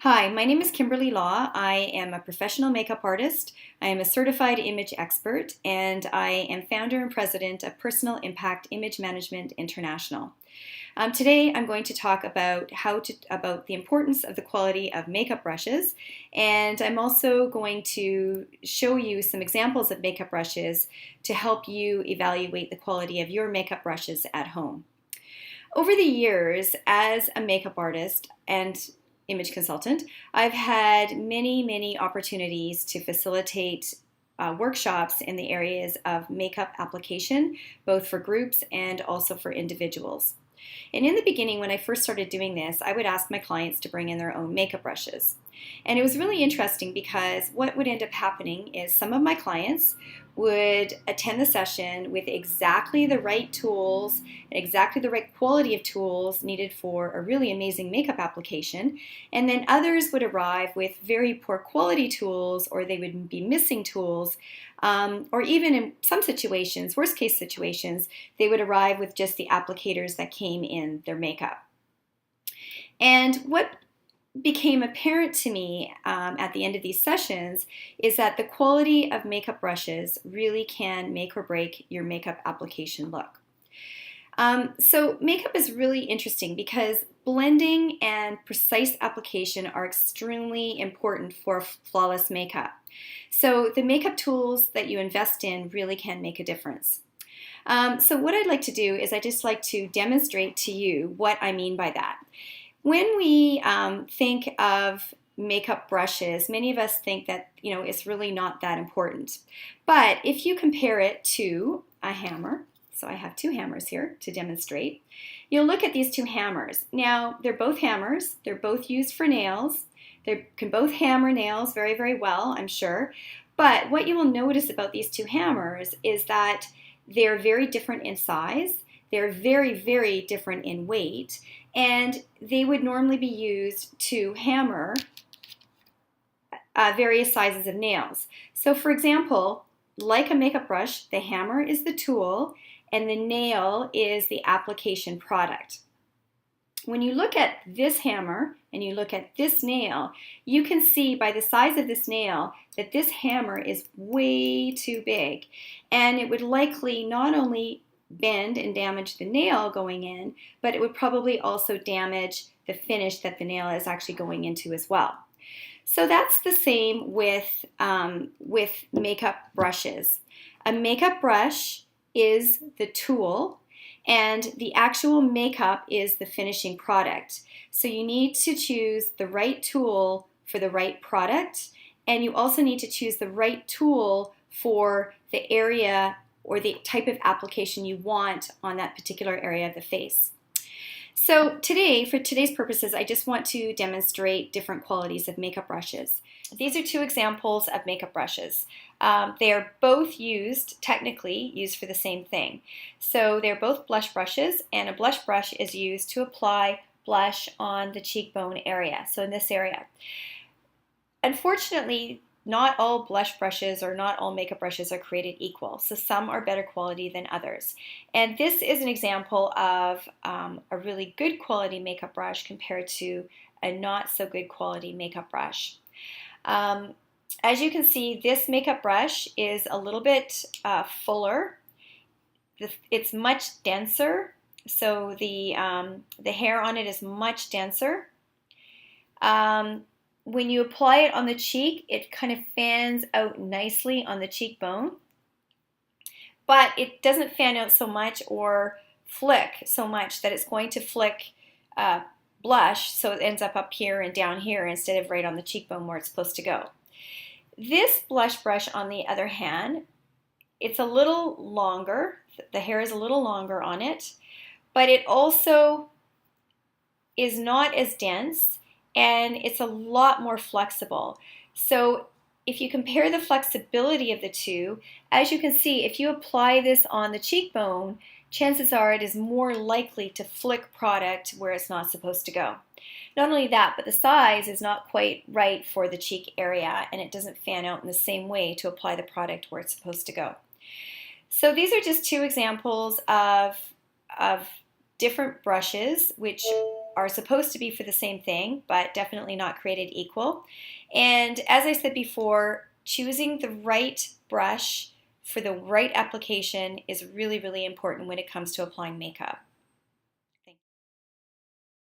Hi, my name is Kimberly Law. I am a professional makeup artist. I am a certified image expert, and I am founder and president of Personal Impact Image Management International. Today, I'm going to talk about about the importance of the quality of makeup brushes, and I'm also going to show you some examples of makeup brushes to help you evaluate the quality of your makeup brushes at home. Over the years, as a makeup artist and image consultant, I've had many opportunities to facilitate workshops in the areas of makeup application, both for groups and also for individuals. And in the beginning, when I first started doing this, I would ask my clients to bring in their own makeup brushes. And it was really interesting because what would end up happening is some of my clients would attend the session with exactly the right tools and exactly the right quality of tools needed for a really amazing makeup application. And then others would arrive with very poor quality tools, or they would be missing tools, or even in some situations, worst case situations, they would arrive with just the applicators that came in their makeup. And what became apparent to me at the end of these sessions is that the quality of makeup brushes really can make or break your makeup application look. So makeup is really interesting because blending and precise application are extremely important for flawless makeup. So the makeup tools that you invest in really can make a difference. So what I'd like to do is I just like to demonstrate to you what I mean by that. When we think of makeup brushes, many of us think that it's really not that important. But if you compare it to a hammer, so I have two hammers here to demonstrate, you'll look at these two hammers. Now, they're both hammers. They're both used for nails. They can both hammer nails very well, I'm sure. But what you will notice about these two hammers is that they're very different in size. They're very different in weight, and they would normally be used to hammer various sizes of nails. So for example, like a makeup brush, the hammer is the tool and the nail is the application product. When you look at this hammer and you look at this nail, you can see by the size of this nail that this hammer is way too big, and it would likely not only bend and damage the nail going in, but it would probably also damage the finish that the nail is actually going into as well. So that's the same with makeup brushes. A makeup brush is the tool, and the actual makeup is the finishing product. So you need to choose the right tool for the right product, and you also need to choose the right tool for the area or the type of application you want on that particular area of the face. So today, for today's purposes, I just want to demonstrate different qualities of makeup brushes. These are two examples of makeup brushes. They are both technically used for the same thing. So they're both blush brushes, and a blush brush is used to apply blush on the cheekbone area, so in this area. Unfortunately, not all blush brushes or not all makeup brushes are created equal, so some are better quality than others. And this is an example of a really good quality makeup brush compared to a not so good quality makeup brush. As you can see, this makeup brush is a little bit fuller. It's much denser, so the hair on it is much denser. When you apply it on the cheek, it kind of fans out nicely on the cheekbone, but it doesn't fan out so much or flick so much that it's going to flick blush, so it ends up here and down here instead of right on the cheekbone where it's supposed to go. This blush brush, on the other hand, it's a little longer. The hair is a little longer on it, but it also is not as dense, and it's a lot more flexible. So if you compare the flexibility of the two, as you can see, if you apply this on the cheekbone, chances are it is more likely to flick product where it's not supposed to go. Not only that, but the size is not quite right for the cheek area, and it doesn't fan out in the same way to apply the product where it's supposed to go. So these are just two examples of different brushes which are supposed to be for the same thing, but definitely not created equal. And as I said before, choosing the right brush for the right application is really, really important when it comes to applying makeup.